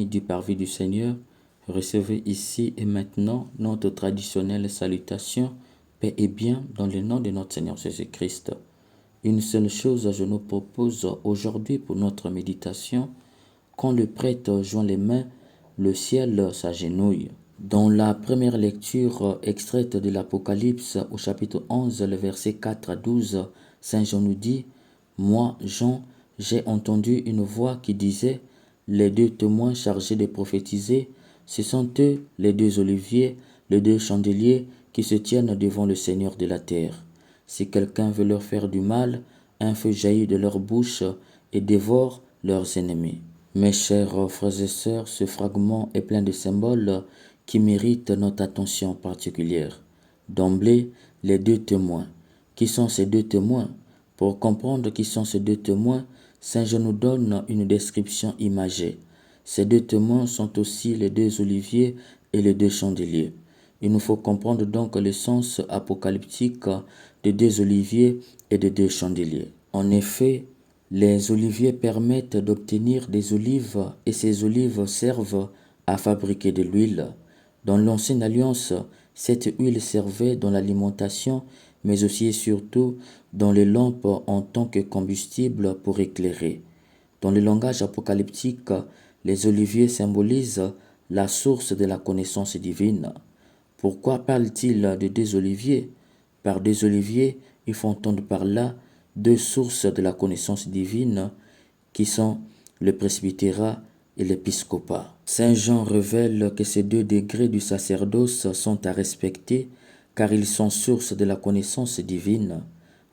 du parvis du Seigneur, recevez ici et maintenant notre traditionnelle salutation, paix et bien dans le nom de notre Seigneur Jésus-Christ. Une seule chose je nous propose aujourd'hui pour notre méditation. Quand le prêtre joint les mains, le ciel s'agenouille. Dans la première lecture extraite de l'Apocalypse au chapitre 11, le verset 4 à 12, Saint Jean nous dit « Moi, Jean, j'ai entendu une voix qui disait « Les deux témoins chargés de prophétiser, ce sont eux, les deux oliviers, les deux chandeliers qui se tiennent devant le Seigneur de la terre. Si quelqu'un veut leur faire du mal, un feu jaillit de leur bouche et dévore leurs ennemis. » Mes chers frères et sœurs, ce fragment est plein de symboles qui méritent notre attention particulière. D'emblée, les deux témoins. Qui sont ces deux témoins? Pour comprendre qui sont ces deux témoins, Saint Jean nous donne une description imagée. Ces deux témoins sont aussi les deux oliviers et les deux chandeliers. Il nous faut comprendre donc le sens apocalyptique des deux oliviers et des deux chandeliers. En effet, les oliviers permettent d'obtenir des olives et ces olives servent à fabriquer de l'huile. Dans l'Ancienne Alliance, cette huile servait dans l'alimentation, mais aussi et surtout dans les lampes en tant que combustible pour éclairer. Dans le langage apocalyptique, les oliviers symbolisent la source de la connaissance divine. Pourquoi parle-t-il de deux oliviers? Par deux oliviers, il faut entendre par là deux sources de la connaissance divine qui sont le presbytérat et l'épiscopat. Saint Jean révèle que ces deux degrés du sacerdoce sont à respecter car ils sont source de la connaissance divine.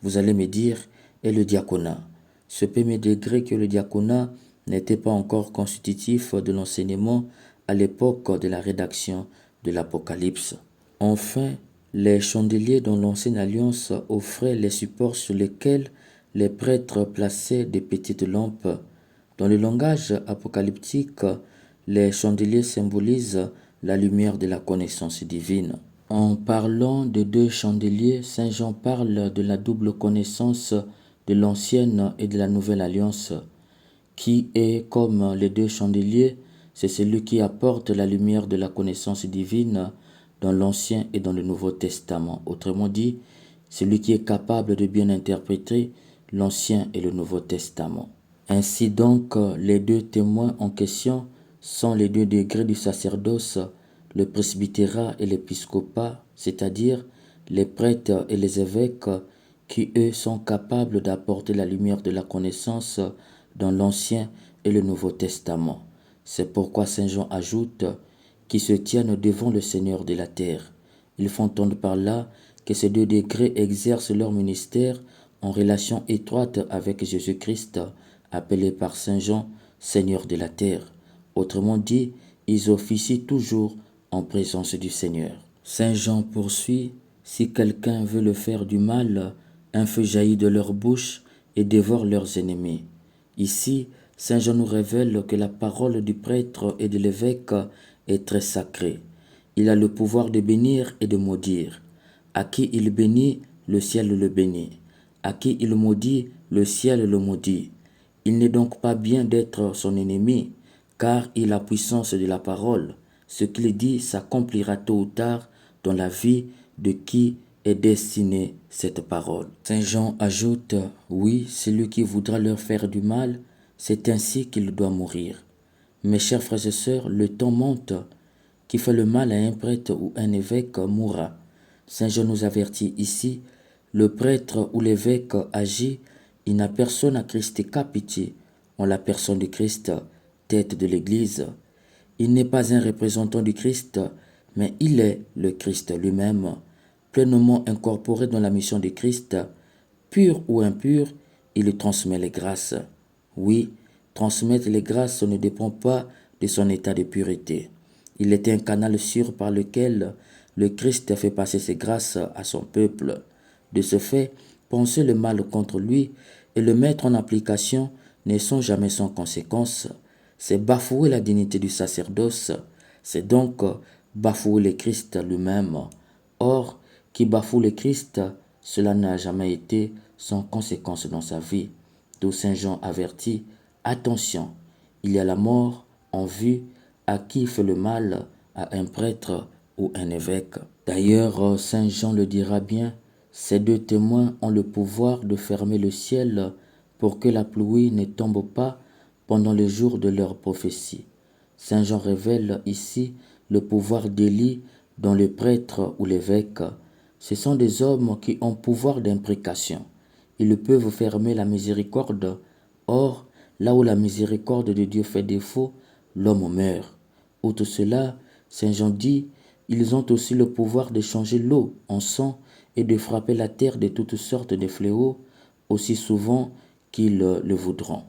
Vous allez me dire, et le diaconat? Ce premier degré que le diaconat n'était pas encore constitutif de l'enseignement à l'époque de la rédaction de l'Apocalypse. Enfin, les chandeliers dans l'Ancienne Alliance offraient les supports sur lesquels les prêtres plaçaient des petites lampes. Dans le langage apocalyptique, les chandeliers symbolisent la lumière de la connaissance divine. En parlant de deux chandeliers, Saint Jean parle de la double connaissance de l'Ancienne et de la Nouvelle Alliance. Qui est comme les deux chandeliers, c'est celui qui apporte la lumière de la connaissance divine dans l'Ancien et dans le Nouveau Testament. Autrement dit, celui qui est capable de bien interpréter l'Ancien et le Nouveau Testament. Ainsi donc, les deux témoins en question sont les deux degrés du sacerdoce, le presbytérat et l'épiscopat, c'est-à-dire les prêtres et les évêques qui, eux, sont capables d'apporter la lumière de la connaissance dans l'Ancien et le Nouveau Testament. C'est pourquoi Saint Jean ajoute qui se tiennent devant le Seigneur de la terre. Il faut entendre par là que ces deux degrés exercent leur ministère en relation étroite avec Jésus-Christ, appelé par Saint Jean Seigneur de la terre. Autrement dit, ils officient toujours en présence du Seigneur. Saint Jean poursuit, si quelqu'un veut le faire du mal, un feu jaillit de leur bouche et dévore leurs ennemis. Ici, Saint Jean nous révèle que la parole du prêtre et de l'évêque est très sacrée. Il a le pouvoir de bénir et de maudire. À qui il bénit, le ciel le bénit. À qui il maudit, le ciel le maudit. Il n'est donc pas bien d'être son ennemi, car il a puissance de la parole. Ce qu'il dit s'accomplira tôt ou tard dans la vie de qui est destinée cette parole. Saint Jean ajoute, oui, celui qui voudra leur faire du mal, c'est ainsi qu'il doit mourir. Mes chers frères et sœurs, le temps monte. Qui fait le mal à un prêtre ou un évêque mourra. Saint Jean nous avertit ici, le prêtre ou l'évêque agit, il n'a personne à Christ qu'à pitié, en la personne de Christ, tête de l'Église. Il n'est pas un représentant du Christ, mais il est le Christ lui-même, pleinement incorporé dans la mission de Christ, pur ou impur, il transmet les grâces. Oui, transmettre les grâces ne dépend pas de son état de pureté. Il est un canal sûr par lequel le Christ fait passer ses grâces à son peuple. De ce fait, penser le mal contre lui et le mettre en application ne sont jamais sans conséquence. C'est bafouer la dignité du sacerdoce, c'est donc bafouer le Christ lui-même. Or, qui bafoue le Christ, cela n'a jamais été sans conséquence dans sa vie. D'où Saint Jean avertit, attention, il y a la mort en vue, à qui fait le mal, à un prêtre ou un évêque. D'ailleurs, Saint Jean le dira bien, ces deux témoins ont le pouvoir de fermer le ciel pour que la pluie ne tombe pas pendant les jours de leur prophétie. Saint Jean révèle ici le pouvoir d'Élie dans le prêtre ou l'évêque. Ce sont des hommes qui ont pouvoir d'imprécation. Ils peuvent fermer la miséricorde. Or, là où la miséricorde de Dieu fait défaut, l'homme meurt. Outre cela, Saint Jean dit, ils ont aussi le pouvoir de changer l'eau en sang et de frapper la terre de toutes sortes de fléaux, aussi souvent qu'ils le voudront.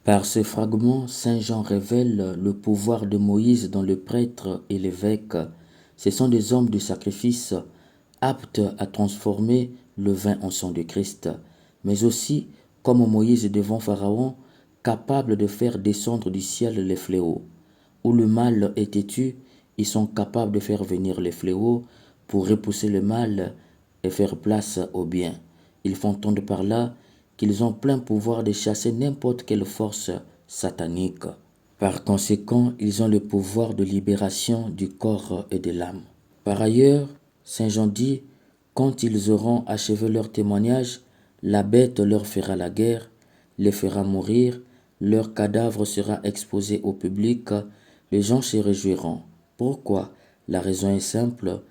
Par ce fragment, Saint Jean révèle le pouvoir de Moïse dans le prêtre et l'évêque. Ce sont des hommes de sacrifice aptes à transformer le vin en sang de Christ, mais aussi, comme Moïse devant Pharaon, capables de faire descendre du ciel les fléaux. Où le mal est têtu, ils sont capables de faire venir les fléaux pour repousser le mal et faire place au bien. Ils font entendre par là qu'ils ont plein pouvoir de chasser n'importe quelle force satanique. Par conséquent, ils ont le pouvoir de libération du corps et de l'âme. Par ailleurs, Saint Jean dit, quand ils auront achevé leur témoignage, la bête leur fera la guerre, les fera mourir, leur cadavre sera exposé au public, les gens se réjouiront. Pourquoi? La raison est simple,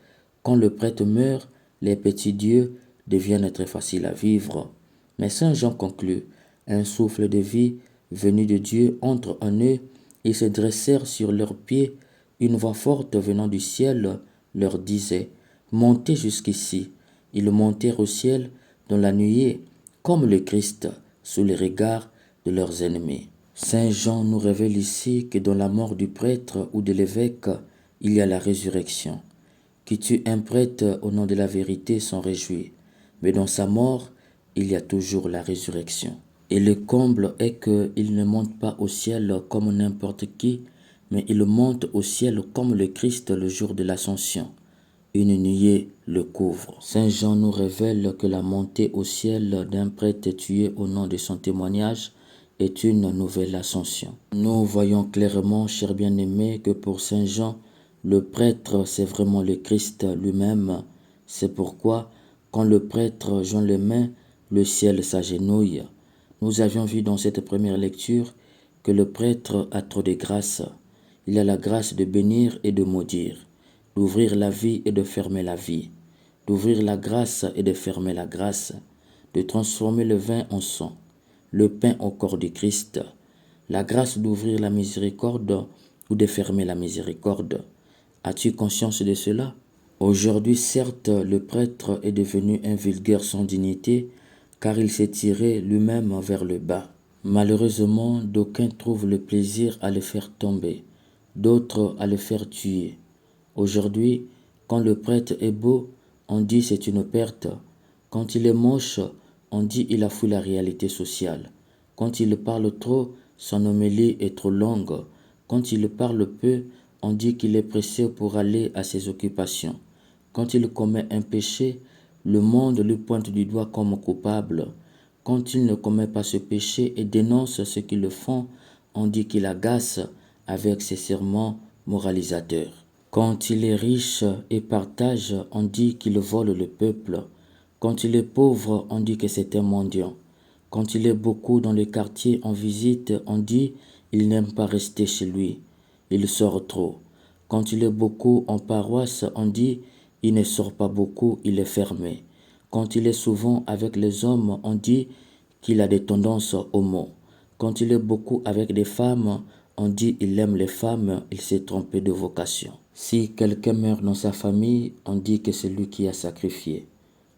quand le prêtre meurt, les petits dieux deviennent très faciles à vivre. Mais Saint Jean conclut, un souffle de vie venu de Dieu entre en eux, ils se dressèrent sur leurs pieds, une voix forte venant du ciel leur disait, montez jusqu'ici. Ils montèrent au ciel dans la nuée, comme le Christ, sous les regards de leurs ennemis. Saint Jean nous révèle ici que dans la mort du prêtre ou de l'évêque, il y a la résurrection. Qui tue un prêtre au nom de la vérité s'en réjouit, mais dans sa mort, il y a toujours la résurrection. Et le comble est qu'il ne monte pas au ciel comme n'importe qui, mais il monte au ciel comme le Christ le jour de l'ascension. Une nuée le couvre. Saint Jean nous révèle que la montée au ciel d'un prêtre tué au nom de son témoignage est une nouvelle ascension. Nous voyons clairement, chers bien-aimés, que pour Saint Jean, le prêtre, c'est vraiment le Christ lui-même. C'est pourquoi, quand le prêtre joint les mains, le ciel s'agenouille. Nous avions vu dans cette première lecture que le prêtre a trop de grâce. Il a la grâce de bénir et de maudire, d'ouvrir la vie et de fermer la vie, d'ouvrir la grâce et de fermer la grâce, de transformer le vin en sang, le pain au corps du Christ, la grâce d'ouvrir la miséricorde ou de fermer la miséricorde. As-tu conscience de cela? Aujourd'hui, certes, le prêtre est devenu un vulgaire sans dignité, car il s'est tiré lui-même vers le bas. Malheureusement, d'aucuns trouvent le plaisir à le faire tomber, d'autres à le faire tuer. Aujourd'hui, quand le prêtre est beau, on dit c'est une perte. Quand il est moche, on dit il a fui la réalité sociale. Quand il parle trop, son homélie est trop longue. Quand il parle peu, on dit qu'il est pressé pour aller à ses occupations. Quand il commet un péché, le monde lui pointe du doigt comme coupable. Quand il ne commet pas ce péché et dénonce ceux qui le font, on dit qu'il agace avec ses sermons moralisateurs. Quand il est riche et partage, on dit qu'il vole le peuple. Quand il est pauvre, on dit que c'est un mendiant. Quand il est beaucoup dans le quartier en visite, on dit il n'aime pas rester chez lui. Il sort trop. Quand il est beaucoup en paroisse, on dit il ne sort pas beaucoup, il est fermé. Quand il est souvent avec les hommes, on dit qu'il a des tendances homo. Quand il est beaucoup avec des femmes, on dit il aime les femmes, il s'est trompé de vocation. Si quelqu'un meurt dans sa famille, on dit que c'est lui qui a sacrifié.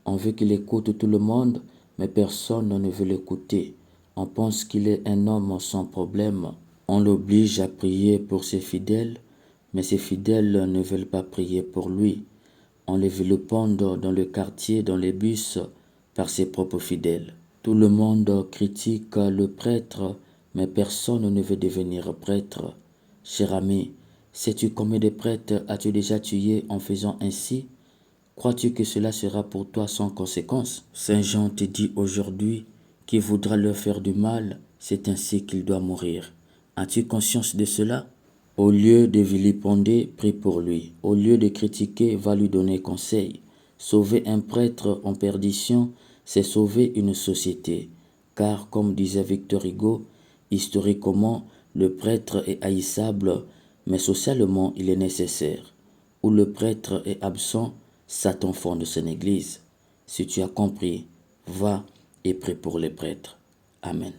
On veut qu'il écoute tout le monde, mais personne ne veut l'écouter. On pense qu'il est un homme sans problème. On l'oblige à prier pour ses fidèles, mais ses fidèles ne veulent pas prier pour lui. On les veut le pendre dans le quartier, dans les bus, par ses propres fidèles. Tout le monde critique le prêtre, mais personne ne veut devenir prêtre. Cher ami, sais-tu combien de prêtres as-tu déjà tué en faisant ainsi? Crois-tu que cela sera pour toi sans conséquence? Saint Jean te dit aujourd'hui, qui voudra leur faire du mal, c'est ainsi qu'il doit mourir. As-tu conscience de cela? Au lieu de vilipender, prie pour lui. Au lieu de critiquer, va lui donner conseil. Sauver un prêtre en perdition, c'est sauver une société. Car, comme disait Victor Hugo, historiquement, le prêtre est haïssable, mais socialement, il est nécessaire. Où le prêtre est absent, Satan fonde son église. Si tu as compris, va et prie pour les prêtres. Amen.